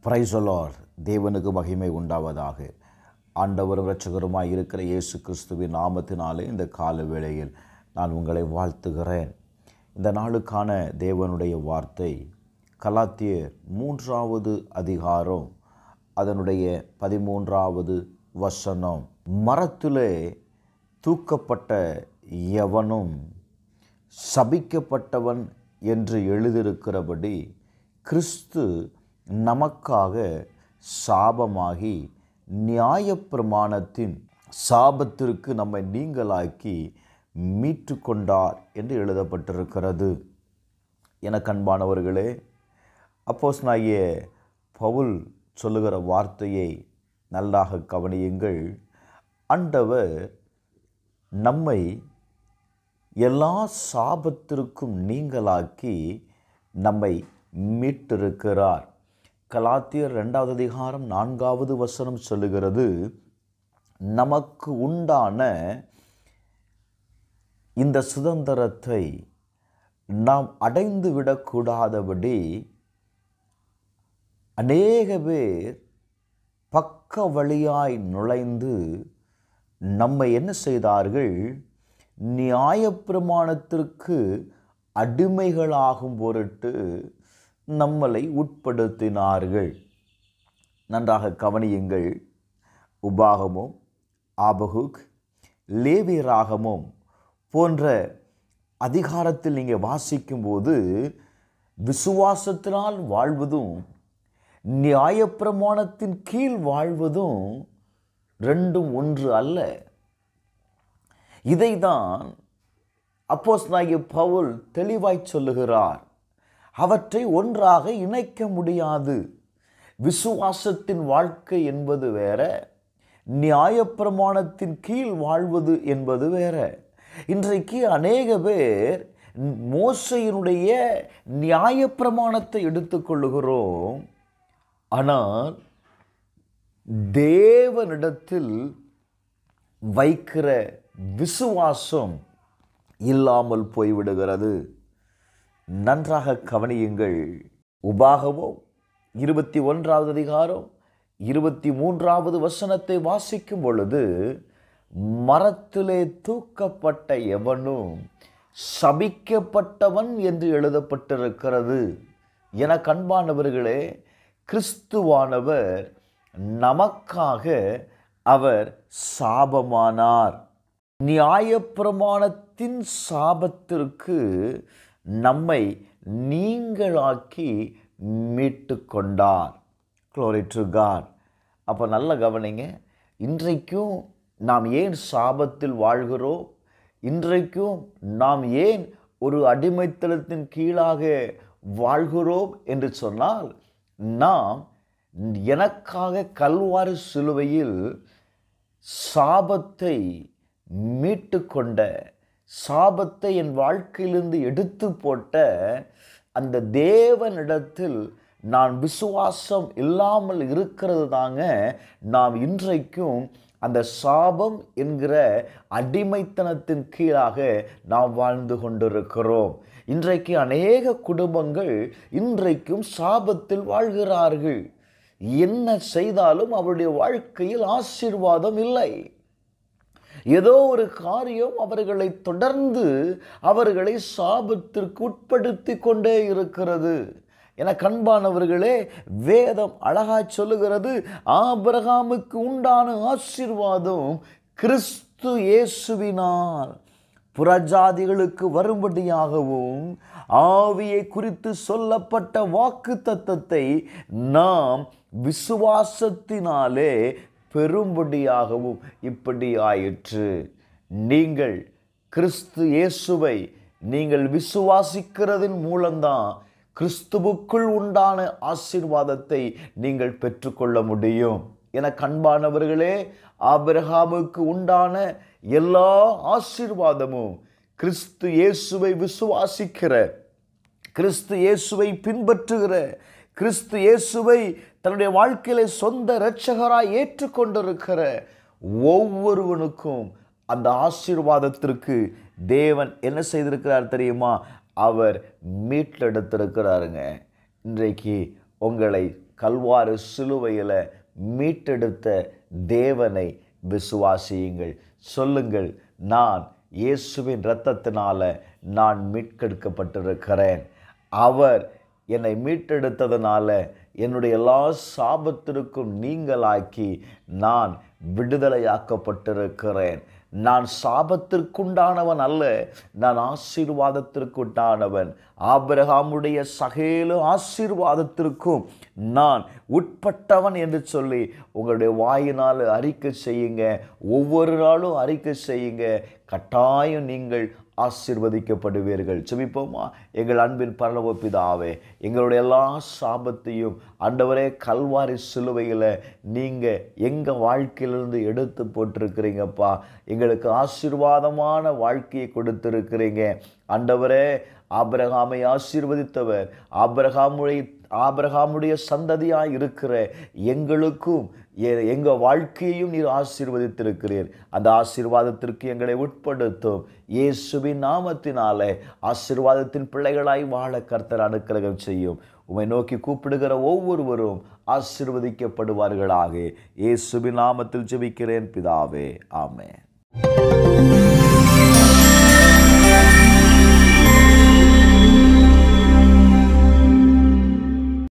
Praise the Lord. தேவனுக்கு மகிமை உண்டாவதாக. ஆண்டவரும் இரட்சகருமாய் இருக்கிற இயேசு கிறிஸ்துவின் நாமத்தினாலே இந்த கால வேளையில் நான் உங்களை வாழ்த்துகிறேன். இந்த நாளுக்கான தேவனுடைய வார்த்தை கலாத்தியர் 3வது அதிகாரம் அதனுடைய 13வது வசனம். மரத்திலே தூக்கப்பட்ட எவனும் சபிக்கப்பட்டவன் என்று எழுதியிருக்கிறபடி கிறிஸ்து நமக்காக சாபமாகி நியாயப்பிரமாணத்தின் சாபத்திற்கு நம்மை நீங்களாக்கி மீட்டு கொண்டார் என்று எழுதப்பட்டிருக்கிறது. எனக்கு அன்பானவர்களே, அப்போஸ்தலனாகிய பவுல் சொல்லுகிற வார்த்தையை நல்லாக கவனியுங்கள். ஆண்டவர் நம்மை எல்லா சாபத்திற்கும் நீங்களாக்கி நம்மை மீட்டிருக்கிறார். கலாத்தியர் 2வது அதிகாரம் 4வது வசனம் சொல்லுகிறது, நமக்கு உண்டான இந்த சுதந்திரத்தை நாம் அடைந்து விடக்கூடாதபடி அநேக பேர் பக்க வழியாய் நுழைந்து நம்மை என்ன செய்தார்கள்? நியாயப்பிரமாணத்திற்கு அடிமைகளாகும் பொருட்டு நம்மளை உட்படுத்தினார்கள். நன்றாக கவனியுங்கள். உபாகமும், ஆபகுக், லேவியராகமும் போன்ற அதிகாரத்தில் நீங்கள் வாசிக்கும்போது விசுவாசத்தினால் வாழ்வதும் நியாயப்பிரமாணத்தின் கீழ் வாழ்வதும் ரெண்டும் ஒன்று அல்ல. இதைதான் அப்போஸ்தலனாகிய பவுல் தெளிவாய் சொல்லுகிறார். அவற்றை ஒன்றாக இணைக்க முடியாது. விசுவாசத்தின் வாழ்க்கை என்பது வேற, நியாயப்பிரமாணத்தின் கீழ் வாழ்வது என்பது வேற. இன்றைக்கு அநேக பேர் மோசையினுடைய நியாயப்பிரமாணத்தை எடுத்துக்கொள்ளுகிறோம். ஆனால் தேவனிடத்தில் வைக்கிற விசுவாசம் இல்லாமல் போய்விடுகிறது. நன்றாக கவனியுங்கள். உபாகமம் 21வது அதிகாரம் 23வது வசனத்தை வாசிக்கும் பொழுது, மரத்திலே தூக்கப்பட்ட எவனும் சபிக்கப்பட்டவன் என்று எழுதப்பட்டிருக்கிறது. என அன்பானவர்களே, கிறிஸ்துவானவர் நமக்காக அவர் சாபமானார். நியாயப்பிரமாணத்தின் சாபத்திற்கு நம்மை நீங்களாக்கி மீட்டு கொண்டார். Glory to God. அப்போ நல்ல கவனிங்க. இன்றைக்கும் நாம் ஏன் சாபத்தில் வாழ்கிறோம்? இன்றைக்கும் நாம் ஏன் ஒரு அடிமைத்தனத்தின் கீழாக வாழ்கிறோம் என்று சொன்னால், நாம் எனக்காக கல்வாரி சிலுவையில் சாபத்தை மீட்டு கொண்ட, சாபத்தை என் வாழ்க்கையிலிருந்து எடுத்து போட்ட அந்த தேவனிடத்தில் நான் விசுவாசம் இல்லாமல் இருக்கிறது தாங்க நாம் இன்றைக்கும் அந்த சாபம் என்கிற அடிமைத்தனத்தின் கீழாக நாம் வாழ்ந்து கொண்டிருக்கிறோம். இன்றைக்கு அநேக குடும்பங்கள் இன்றைக்கும் சாபத்தில் வாழ்கிறார்கள். என்ன செய்தாலும் அவருடைய வாழ்க்கையில் ஆசீர்வாதம் இல்லை. ஏதோ ஒரு காரியம் அவர்களை தொடர்ந்து அவர்களை சாபத்திற்கு உட்படுத்தி கொண்டே இருக்கிறது. என அன்பானவர்களே, வேதம் அழகாய் சொல்லுகிறது, ஆபிரகாமுக்கு உண்டான ஆசீர்வாதம் கிறிஸ்து இயேசுவினால் புறஜாதிகளுக்கு வரும்படியாகவும் ஆவியை குறித்து சொல்லப்பட்ட வாக்குத்தத்தத்தை நாம் விசுவாசத்தினாலே பெரும்படியாகவும் இப்படி ஆயிற்று. நீங்கள் கிறிஸ்து இயேசுவை நீங்கள் விசுவாசிக்கிறதின் மூலம்தான் கிறிஸ்துவுக்குள் உண்டான ஆசீர்வாதத்தை நீங்கள் பெற்றுக்கொள்ள முடியும். என அன்பானவர்களே, ஆபிரகாமுக்கு உண்டான எல்லா ஆசீர்வாதமும் கிறிஸ்து இயேசுவை விசுவாசிக்கிற, கிறிஸ்து இயேசுவை பின்பற்றுகிற, கிறிஸ்து இயேசுவை தன்னுடைய வாழ்க்கையில சொந்த இரட்சகராய் ஏற்றுக்கொண்டிருக்கிற ஒவ்வொருவனுக்கும் அந்த ஆசீர்வாதத்திற்கு தேவன் என்ன செய்திருக்கிறார் தெரியுமா? அவர் மீட்டெடுத்திருக்கிறாருங்க. இன்றைக்கு உங்களை கல்வாரி சிலுவையில் மீட்டெடுத்த தேவனை விசுவாசியுங்கள். சொல்லுங்கள், நான் இயேசுவின் இரத்தத்தினால நான் மீட்கெடுக்கப்பட்டிருக்கிறேன். அவர் என்னை மீட்டெடுத்ததுனால என்னுடைய எல்லா சாபத்திற்கும் நீங்களாக்கி நான் விடுதலையாக்கப்பட்டிருக்கிறேன். நான் சாபத்திற்குண்டானவன் அல்ல, நான் ஆசீர்வாதத்திற்குண்டானவன். ஆபிரகாமுடைய சகல ஆசீர்வாதத்திற்கும் நான் உட்பட்டவன் என்று சொல்லி உங்களுடைய வாயினால் அறிக்கை செய்யுங்க. ஒவ்வொரு நாளும் அறிக்கை செய்யுங்க. கட்டாயம் நீங்கள் ஆசீர்வதிக்கப்படுவீர்கள். செபிப்போமா? எங்கள் அன்பின் பரலோக பிதாவே, எங்களுடைய எல்லா சாபத்தையும் ஆண்டவரே கல்வாரி சிலுவையில் நீங்கள் எங்கள் வாழ்க்கையிலிருந்து எடுத்து போட்டிருக்கிறீங்கப்பா. எங்களுக்கு ஆசீர்வாதமான வாழ்க்கையை கொடுத்திருக்கிறீங்க ஆண்டவரே. ஆபிரகாமை ஆசீர்வதித்தவர், ஆபிரகாமுடைய சந்ததியாய் இருக்கிற எங்களுக்கும் எங்கள் வாழ்க்கையையும் நீர் ஆசீர்வதித்திருக்கிறீர். அந்த ஆசீர்வாதத்திற்கு எங்களை உட்படுத்தும். இயேசுவின் நாமத்தினாலே ஆசீர்வாதத்தின் பிள்ளைகளாய் வாழ கர்த்தர் அனுக்கிரகம் செய்யும். உம்மை நோக்கி கூப்பிடுகிற ஒவ்வொருவரும் ஆசீர்வதிக்கப்படுவார்களாக. இயேசுவின் நாமத்தில் ஜெபிக்கிறேன் பிதாவே, ஆமென்.